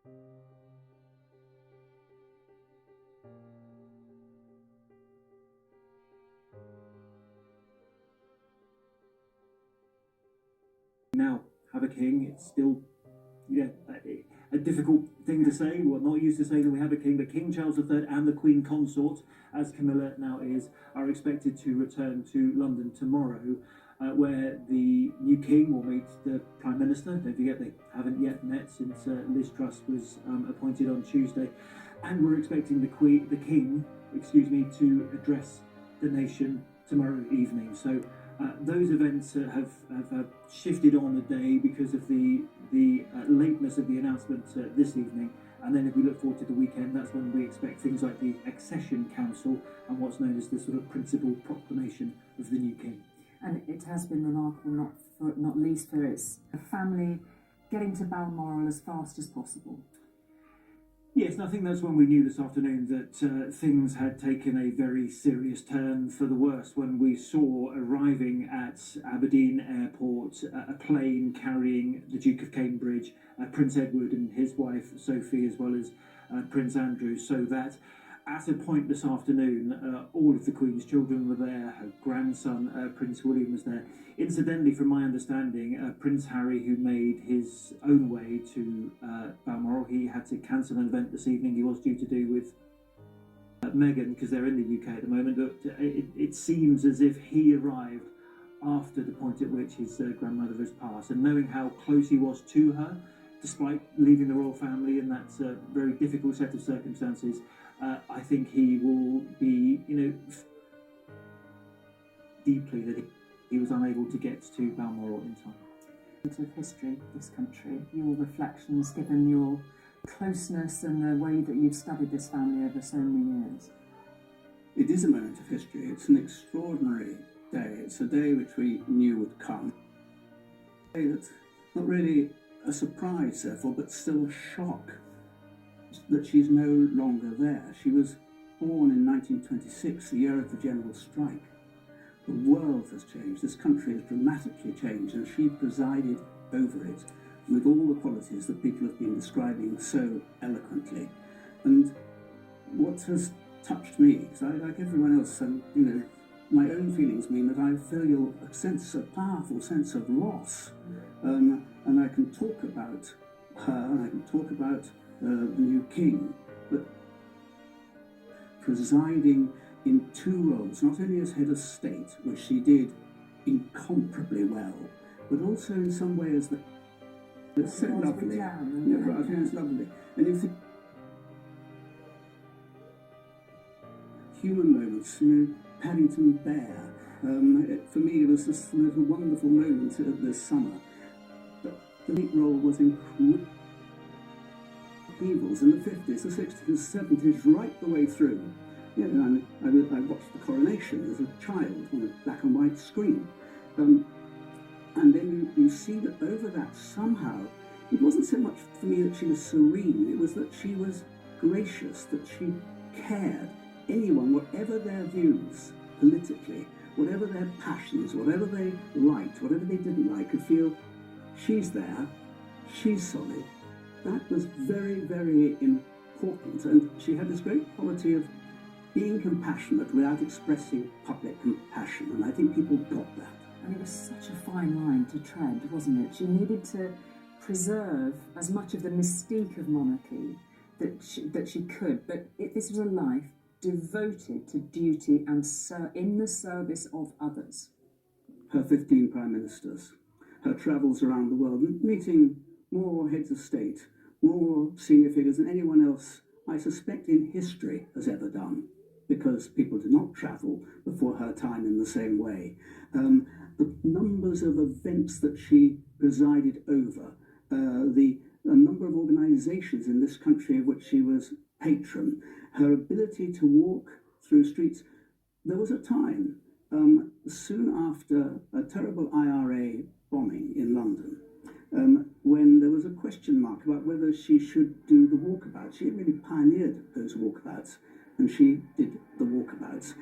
Now have a king. It's still, a difficult thing to say. We're not used to saying that we have a king, but King Charles III and the Queen Consort, as Camilla now is, are expected to return to London tomorrow, where the new king will meet the Prime Minister. Don't forget, they haven't yet met since Liz Truss was appointed on Tuesday, and we're expecting the king, to address the nation tomorrow evening. So those events have shifted on a day because of the lateness of the announcement this evening. And then if we look forward to the weekend, that's when we expect things like the Accession Council and what's known as the sort of principal proclamation of the new king. And it has been remarkable, not least for its family getting to Balmoral as fast as possible. Yes, and I think that's when we knew this afternoon that things had taken a very serious turn for the worse when we saw arriving at Aberdeen Airport a plane carrying the Duke of Cambridge, Prince Edward and his wife Sophie, as well as Prince Andrew, so that at a point this afternoon, all of the Queen's children were there. Her grandson, Prince William, was there. Incidentally, from my understanding, Prince Harry, who made his own way to Balmoral, he had to cancel an event this evening he was due to do with Meghan, because they're in the UK at the moment, but it seems as if he arrived after the point at which his grandmother has passed. And knowing how close he was to her, despite leaving the royal family in that very difficult set of circumstances, I think he will be, deeply that he was unable to get to Balmoral in time. Of history, this country, your reflections, given your closeness and the way that you've studied this family over so many years. It is a moment of history. It's an extraordinary day. It's a day which we knew would come. A day that's not really a surprise, therefore, but still a shock that she's no longer there. She was born in 1926, the year of the general strike. The world has changed, this country has dramatically changed, and she presided over it with all the qualities that people have been describing so eloquently. And what has touched me, because like everyone else, my own feelings mean that I feel a powerful sense of loss. And I can talk about her, and I can talk about the new king, but presiding in two roles, not only as head of state, which she did incomparably well, but also in some way as it's so lovely. I think it's lovely. And you think human moments, Paddington Bear. For me, it was just a wonderful moment this summer. But the lead role was incredible. In the 50s, the 60s, the 70s, right the way through. I watched the coronation as a child on a black and white screen. And then you see that over that somehow, it wasn't so much for me that she was serene, it was that she was gracious, that she cared. Anyone, whatever their views politically, whatever their passions, whatever they liked, whatever they didn't like, could feel she's there, she's solid. That was very, very important, and she had this great quality of being compassionate without expressing public compassion, and I think people got that. And it was such a fine line to tread, wasn't it? She needed to preserve as much of the mystique of monarchy that she could, but this was a life devoted to duty and in the service of others. Her 15 prime ministers, her travels around the world, meeting more heads of state, more senior figures than anyone else, I suspect, in history has ever done, because people did not travel before her time in the same way. The numbers of events that she presided over, the number of organisations in this country of which she was patron, her ability to walk through streets. There was a time, soon after a terrible IRA bombing in London, when there was a question mark about whether she should do the walkabout. She had really pioneered those walkabouts, and she did the walkabouts.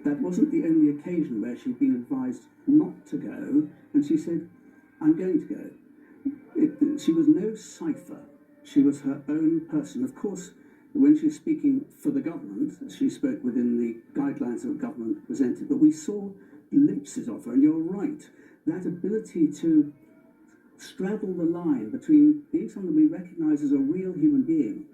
That wasn't the only occasion where she'd been advised not to go, and she said, I'm going to go. She was no cipher She was her own person. Of course, when she was speaking for the government, she spoke within the guidelines that the government presented, but we saw glimpses of her, and you're right, that ability to straddle the line between being someone we recognise as a real human being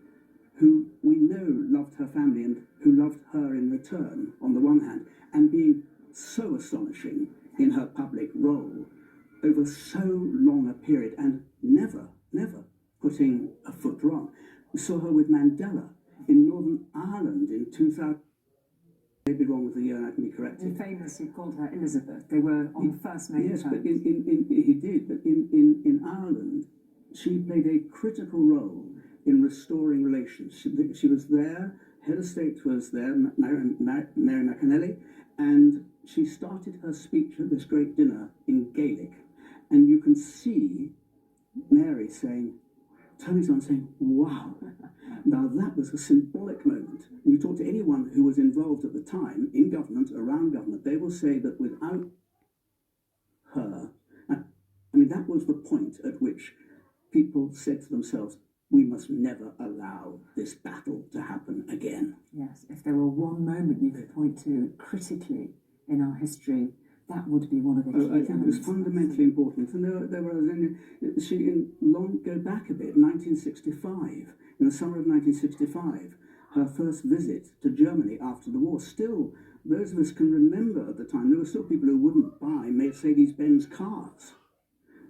who we know loved her family and who loved her in return, on the one hand, and being so astonishing in her public role over so long a period and never putting a foot wrong. We saw her with Mandela in Northern Ireland in 2000. Maybe wrong with the year, and I can be corrected. He famously called her Elizabeth. They were on first name terms. Yes, but he did. But in Ireland, she played a critical role in restoring relations. She was there. Head of State was there, Mary McAnally, and she started her speech at this great dinner in Gaelic, and you can see Mary saying, Tony's on saying, wow. Now that was a symbolic moment. You talk to anyone who was involved at the time in government, around government, they will say that without her, I mean, that was the point at which people said to themselves, we must never allow this battle to happen again. Yes, if there were one moment you could point to critically in our history, that would be one of the key I think it was fundamentally important. And there go back a bit, 1965, in the summer of 1965, her first visit to Germany after the war. Still, those of us can remember at the time, there were still people who wouldn't buy Mercedes-Benz cars.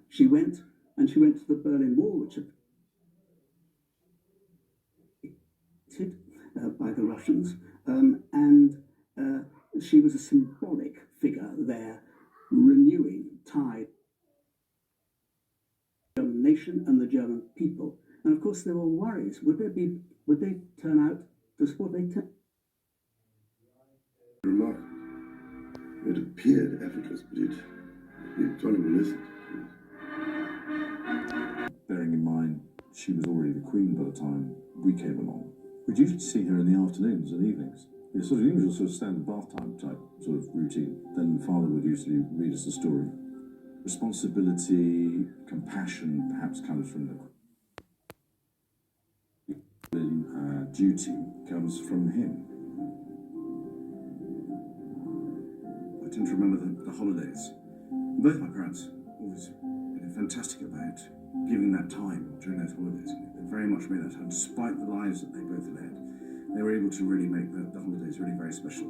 She went to the Berlin Wall, which had by the Russians, and she was a symbolic figure there, renewing ties the German nation and the German people. And of course, there were worries: would they turn out to support? Remark. It appeared effortless, but Johnny will listen. Bearing in mind, she was already the Queen by the time we came along. We'd usually see her in the afternoons and evenings. The sort of usual sort of standard bath time type sort of routine. Then Father would usually read us a story. Responsibility, compassion perhaps comes from the duty comes from him. I tend to remember the holidays. Both my parents always been fantastic about giving that time during those holidays. They very much made that time, despite the lives that they both led. They were able to really make the holidays really very special.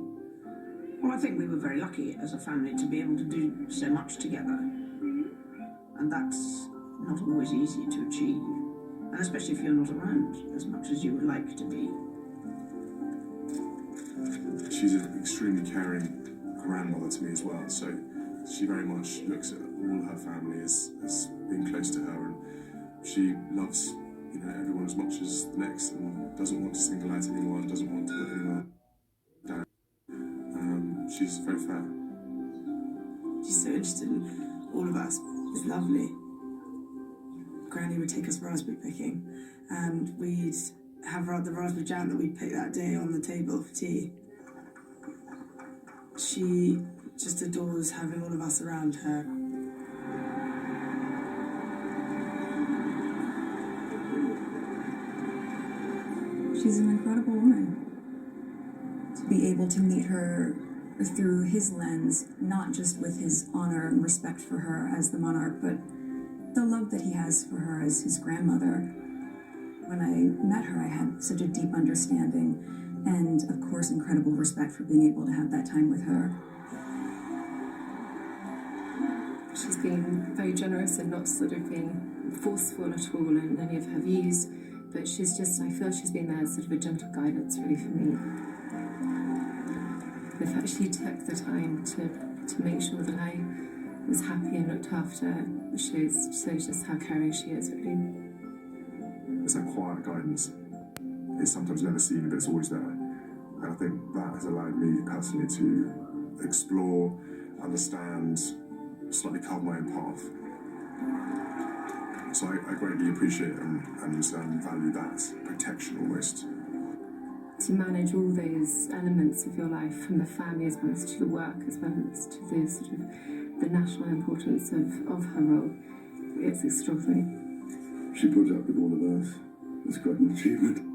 Well, I think we were very lucky as a family to be able to do so much together. And that's not always easy to achieve. And especially if you're not around as much as you would like to be. She's an extremely caring grandmother to me as well, so she very much looks at all her family as being close to her, and she loves everyone as much as the next, and doesn't want to single out anyone, doesn't want to put anyone down. She's very fair. She's so interested in all of us. It's lovely. Granny would take us raspberry picking, and we'd have the raspberry jam that we'd picked that day on the table for tea. She just adores having all of us around her. She's an incredible woman. To be able to meet her through his lens, not just with his honor and respect for her as the monarch, but the love that he has for her as his grandmother. When I met her, I had such a deep understanding and, of course, incredible respect for being able to have that time with her. She's been very generous and not sort of being forceful at all in any of her views, but I feel she's been there as sort of a gentle guidance really for me. The fact she took the time to make sure that I was happy and looked after shows just how caring she is, really. It's that quiet guidance. It's sometimes never seen, but it's always there. And I think that has allowed me personally to explore, understand, slightly carve my own path. So I greatly appreciate and value that protection almost. To manage all those elements of your life, from the family as well as to the work, as well as to the sort of the national importance of her role, it's extraordinary. She put up with all of us. It's quite an achievement.